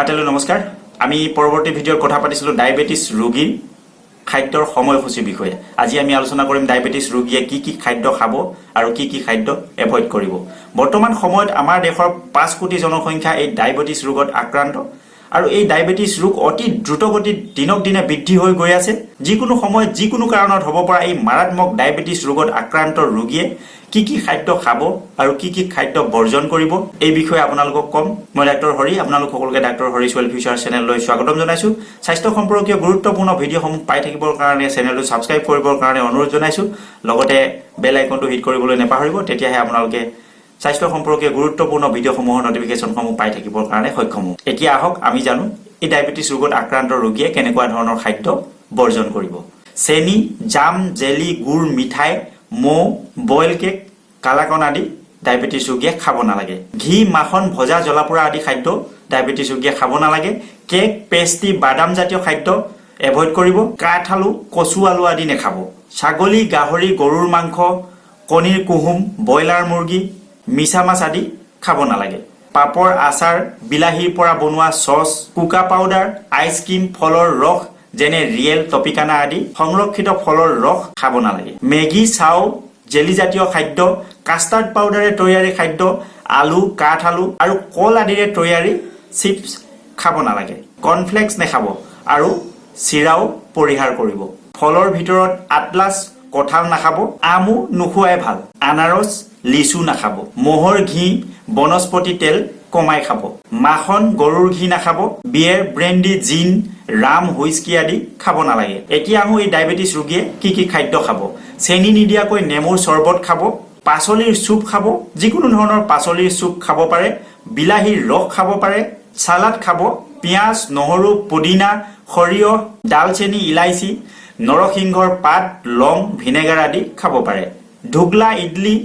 আটাইলৈ নমস্কাৰ। আমি পৰৱৰ্তী ভিডিঅ'ত কথা পাতিছিলোঁ ডায়েবেটিছ ৰোগীৰ খাদ্যৰ সময়সূচীৰ বিষয়ে। আজি আমি আলোচনা কৰিম ডায়েবেটিছ ৰোগীয়ে কি খাদ্য খাব আৰু কি খাদ্য এভইড কৰিব। বৰ্তমান সময়ত আমাৰ দেশৰ 5 কোটি জনসংখ্যা এই ডায়েবেটিছ ৰোগত আক্ৰান্ত আৰু এই ডায়েবেটিছ ৰোগ অতি দ্ৰুতগতিত দিনক দিনে বৃদ্ধি হৈ গৈ আছে। যিকোনো সময়ত যিকোনো কাৰণত হ'ব পৰা এই মাৰাত্মক ডায়েবেটিছ ৰোগত আক্ৰান্ত ৰোগীয়ে কি খাদ্য খাব আৰু কি খাদ্য বৰ্জন কৰিব এই বিষয়ে আপোনালোকক কম। মই ডাক্তৰ হৰি, আপোনালোক সকলোকে ডাক্তৰ হৰিছ ৱেল ফিউচাৰ চেনেললৈ স্বাগতম জনাইছোঁ। স্বাস্থ্য সম্পৰ্কীয় গুৰুত্বপূৰ্ণ ভিডিঅ'সমূহ পাই থাকিবৰ কাৰণে চেনেলটো ছাবস্ক্ৰাইব কৰিবৰ কাৰণে অনুৰোধ জনাইছোঁ। লগতে বেল আইকনটো হিট কৰিবলৈ নাপাহৰিব, তেতিয়াহে আপোনালোকে স্বাস্থ্য সম্পৰ্কীয় গুৰুত্বপূৰ্ণ ভিডিঅ'সমূহৰ নটিফিকেশ্যনসমূহ পাই থাকিবৰ কাৰণে সক্ষম হ'ব। এতিয়া আহক আমি জানো এই ডায়েবেটিছ ৰোগত আক্ৰান্ত ৰোগীয়ে কেনেকুৱা ধৰণৰ খাদ্য বৰ্জন কৰিব। চেনি, জাম, জেলি, গুড়, মিঠাই, মৌ, বইল কেক, কালাকন আদি ডায়েবেটিছ ৰোগীয়ে খাব নালাগে। ঘি, মাখন, ভজা, জ্বলাপোৰা আদি খাদ্য ডায়েবেটিছ ৰোগীয়ে খাব নালাগে। কেক, পেষ্ট্ৰি, বাদাম জাতীয় খাদ্য এভইড কৰিব। কাঠ আলু, কচু আলু আদি নাখাব। ছাগলী, গাহৰি, গৰুৰ মাংস, কণীৰ কুহুম, ব্ৰইলাৰ মুৰ্গী, মিছা মাছ আদি খাব নালাগে। পাপৰ, আচাৰ, বিলাহীৰ পৰা বনোৱা চচ, কোকা পাউডাৰ, আইচক্ৰীম, ফলৰ ৰস যেনে ৰিয়েল, টপিকানা আদি সংৰক্ষিত ফলৰ ৰস খাব নালাগে। মেগী, চাও, জেলি জাতীয় খাদ্য, কাষ্টাৰ্ড পাউডাৰে তৈয়াৰী খাদ্য, আলু, কাঠ আলু আৰু কল আদিৰে তৈয়াৰী চিপছ খাব নালাগে। কৰ্ণফ্লেক্স নাখাব আৰু চিৰাও পৰিহাৰ কৰিব। ফলৰ ভিতৰত আটলাছ, কঁঠাল নাখাব। আমো নোখোৱাই ভাল। আনাৰস, লিচু নাখাব। মহৰ ঘি, বনস্পতি তেল কমাই খাব। মাখন, গৰুৰ ঘি নাখাব। বিয়েৰ, ব্ৰেণ্ডি, জিন, ৰাম, হুইস্কি আদি খাব নালাগে। এতিয়া আহোঁ এই ডায়েবেটিছ ৰোগীয়ে কি খাদ্য খাব। চেনি নিদিয়াকৈ নেমুৰ চৰ্বত খাব। পাচলিৰ চুপ খাব, যিকোনো ধৰণৰ পাচলিৰ চুপ খাব পাৰে। বিলাহীৰ ৰস খাব পাৰে। চালাড খাব। পিঁয়াজ, নহৰু, পুদিনা, সৰিয়হ, ডালচেনি, ইলাইচি, নৰসিংহৰ পাত, লং, ভিনেগাৰ আদি খাব পাৰে। ঢোকলা, ইডলি,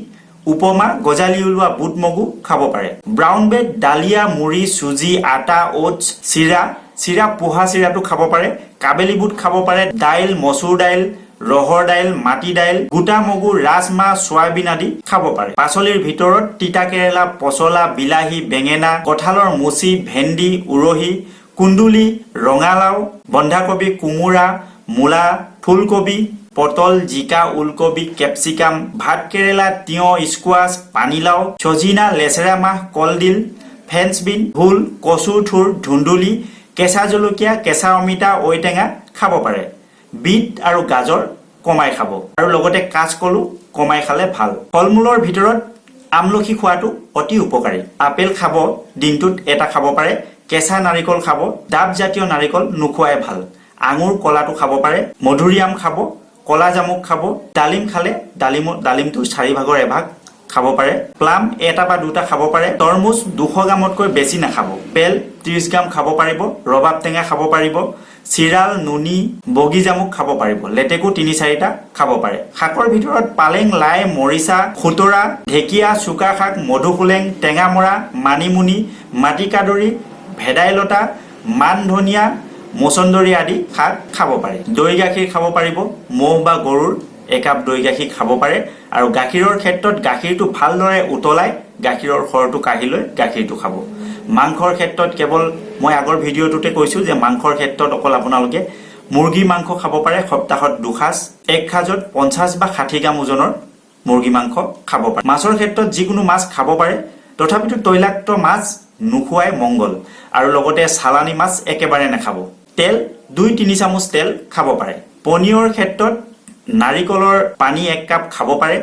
উপমা, গজালি ওলোৱা বুট মগু খাব পাৰে। ব্ৰাউন ব্ৰেড, ডালিয়া, মুড়ি, চুজি, আটা, অ'টছ, চিৰা পোহা চিৰাটো খাব পাৰে। কাবেলি বুট খাব পাৰে। দাইল, মচুৰ দাইল, ৰহৰ দাইল, মাটি দাইল, গোটা মগু, ৰাজমাহ, চয়াবিন আদি খাব পাৰে। পাচলিৰ ভিতৰত তিতা কেৰেলা, পচলা, বিলাহী, বেঙেনা, কঁঠালৰ মুচি, ভেন্দি, উৰহি, কুন্দুলি, ৰঙালাও, বন্ধাকবি, কোমোৰা, মূলা, ফুলকবি, পটল, জিকা, ওলকবি, কেপচিকাম, ভাত কেৰেলা, তিয়ঁহ, স্কোৱাছ, পানীলাও, ছজিনা, লেচেৰা মাহ, কলডিল, ফ্ৰেঞ্চ বিন, ভোল, কচুৰ থুৰ, ধুন্দুলি, কেঁচা জলকীয়া, কেঁচা অমিতা, ঔটেঙা খাব পাৰে। বিট আৰু গাজৰ কমাই খাব আৰু লগতে কাঁচকলো কমাই খালে ভাল। ফল মূলৰ ভিতৰত আমলখি খোৱাটো অতি উপকাৰী। আপেল খাব, দিনটোত এটা খাব পাৰে। কেঁচা নাৰিকল খাব। ডাব জাতীয় নাৰিকল নোখোৱাই ভাল। আঙুৰ কলাটো খাব পাৰে। মধুৰিআম খাব। কলা জামুক খাব। ডালিম খালে ডালিমটো 4 ভাগৰ 1 ভাগ খাব পাৰে। প্লাম 1 বা 2টা খাব পাৰে। তৰমুজ 200 গ্ৰামতকৈ বেছি নাখাব। পেল 30 গ্ৰাম খাব পাৰিব। ৰবাব টেঙা খাব পাৰিব। চিৰাল, নুনি, বগী জামুক খাব পাৰিব। লেটেকু 3-4টা খাব পাৰে। শাকৰ ভিতৰত পালেং, লাই, মৰিচা, খুতৰা, ঢেকীয়া, চুকা শাক, মধুসোলেং, টেঙামৰা, মানিমুনি, মাটিকাদুৰি, ভেদাইলতা, মান ধনিয়া, মচন্দৰী আদি শাক খাব পাৰে। দৈ গাখীৰ খাব পাৰিব। ম'হ বা গৰুৰ 1 কাপ দৈ গাখীৰ খাব পাৰে। আৰু গাখীৰৰ ক্ষেত্ৰত গাখীৰটো ভালদৰে উতলাই গাখীৰৰ সৰটো কাঢ়ি লৈ গাখীৰটো খাব। মাংসৰ ক্ষেত্ৰত কেৱল মই আগৰ ভিডিঅ'টোতে কৈছোঁ যে মাংসৰ ক্ষেত্ৰত অকল আপোনালোকে মুৰ্গী মাংস খাব পাৰে। সপ্তাহত 2 সাঁজ, 1 সাঁজত 50 বা 60 গ্ৰাম ওজনৰ মুৰ্গী মাংস খাব পাৰে। মাছৰ ক্ষেত্ৰত যিকোনো মাছ খাব পাৰে, তথাপিতো তৈলাক্ত মাছ নোখোৱাই মংগল। আৰু লগতে চালানী মাছ একেবাৰে নাখাব। তেল 2-3 চামুচ তেল খাব পাৰে। পনীৰৰ ক্ষেত্ৰত নাৰিকলৰ পানী 1 কাপ খাব পাৰে।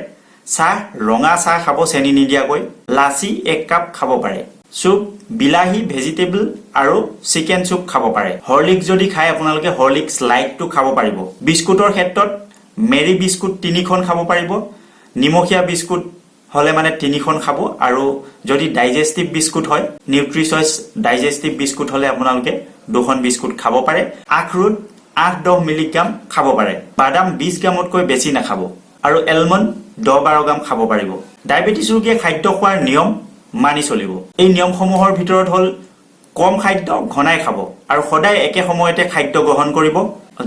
চাহ, ৰঙা চাহ খাব চেনি নিদিয়াকৈ। লাচি 1 কাপ খাব পাৰে। চুপ, বিলাহী, ভেজিটেবল আৰু চিকেন চুপ খাব পাৰে। হৰলিক্স যদি খায় আপোনালোকে হৰলিক্স লাইটটো খাব পাৰিব। বিস্কুটৰ ক্ষেত্ৰত মেৰী বিস্কুট 3খন খাব পাৰিব। নিমখীয়া বিস্কুট হ'লে মানে 3খন খাব। আৰু যদি ডাইজেষ্টিভ বিস্কুট হয়, নিউট্ৰিচইচ ডাইজেষ্টিভ বিস্কুট হ'লে আপোনালোকে 2খন বিস্কুট খাব পাৰে। আখৰোট 8-10 মিলিগ্ৰাম খাব পাৰে। বাদাম 20 গ্ৰামতকৈ বেছি নাখাব। আৰু এলমণ্ড 10-12 গ্ৰাম খাব পাৰিব। ডায়েবেটিছ ৰোগীয়ে খাদ্য খোৱাৰ নিয়ম মানি চলিব। এই নিয়মসমূহৰ ভিতৰত হ'ল কম খাদ্য ঘনাই খাব আৰু সদায় একে সময়তে খাদ্য গ্ৰহণ কৰিব।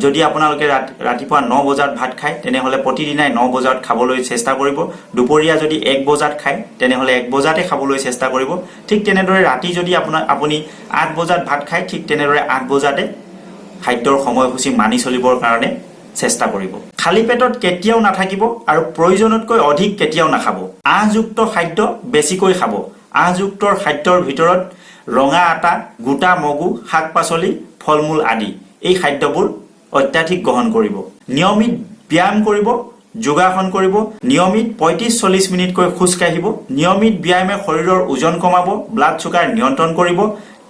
যদি আপোনালোকে ৰাতিপুৱা 9 বজাত ভাত খায় তেনেহ'লে প্ৰতিদিনাই 9 বজাত খাবলৈ চেষ্টা কৰিব। দুপৰীয়া যদি 1 বজাত খায় তেনেহ'লে 1 বজাতে খাবলৈ চেষ্টা কৰিব। ঠিক তেনেদৰে ৰাতি যদি আপুনি 8 বজাত ভাত খায় ঠিক তেনেদৰে 8 বজাতে খাদ্যৰ সময়সূচী মানি চলিবৰ কাৰণে চেষ্টা কৰিব। খালী পেটত কেতিয়াও নাথাকিব আৰু প্ৰয়োজনতকৈ অধিক কেতিয়াও নাখাব। আঁহযুক্ত খাদ্য বেছিকৈ খাব। আঁহযুক্তৰ খাদ্যৰ ভিতৰত ৰঙা আটা, গোটা মগু, শাক পাচলি, ফল মূল আদি এই খাদ্যবোৰ অত্যাধিক গ্ৰহণ কৰিব। নিয়মিত ব্যায়াম কৰিব, যোগাসন কৰিব, নিয়মিত 35-40 মিনিটকৈ খোজ কাঢ়িব। নিয়মিত ব্যায়ামে শৰীৰৰ ওজন কমাব, ব্লাড চুগাৰ নিয়ন্ত্ৰণ কৰিব,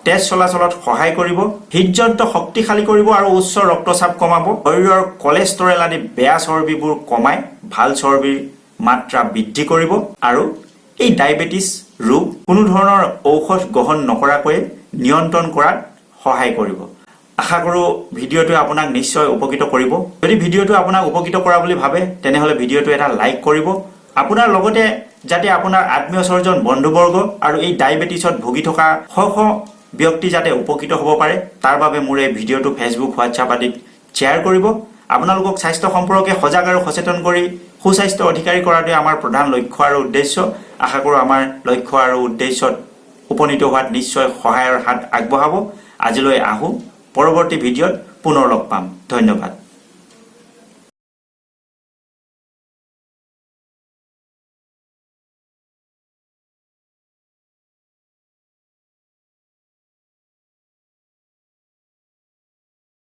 তেজ চলাচলত সহায় কৰিব, হৃদযন্ত্ৰ শক্তিশালী কৰিব আৰু উচ্চ ৰক্তচাপ কমাব। শৰীৰৰ কলেষ্টৰেল আদি বেয়া চৰ্বিবোৰ কমাই ভাল চৰ্বিৰ মাত্ৰা বৃদ্ধি কৰিব আৰু এই ডায়েবেটিছ ৰোগ কোনো ধৰণৰ ঔষধ গ্ৰহণ নকৰাকৈ নিয়ন্ত্ৰণ কৰাত সহায় কৰিব। আশা কৰোঁ ভিডিঅ'টোৱে আপোনাক নিশ্চয় উপকৃত কৰিব। যদি ভিডিঅ'টো আপোনাক উপকৃত কৰা বুলি ভাবে তেনেহ'লে ভিডিঅ'টো এটা লাইক কৰিব। আপোনাৰ লগতে যাতে আপোনাৰ আত্মীয় স্বজন বন্ধুবৰ্গ আৰু এই ডায়েবেটিছত ভুগি থকা শ ব্যক্তি যাতে উপকৃত হ'ব পাৰে তাৰ বাবে মোৰ এই ভিডিঅ'টো ফেচবুক, হোৱাটছআপ আদিত শ্বেয়াৰ কৰিব। আপোনালোকক স্বাস্থ্য সম্পৰ্কে সজাগ আৰু সচেতন কৰি সুস্বাস্থ্য অধিকাৰী কৰাটোৱে আমাৰ প্ৰধান লক্ষ্য আৰু উদ্দেশ্য। আশা কৰোঁ আমাৰ লক্ষ্য আৰু উদ্দেশ্যত উপনীত হোৱাত নিশ্চয় সহায়ৰ হাত আগবঢ়াব। আজিলৈ আহোঁ, পৰৱৰ্তী ভিডিঅ'ত পুনৰ লগ পাম। ধন্যবাদ।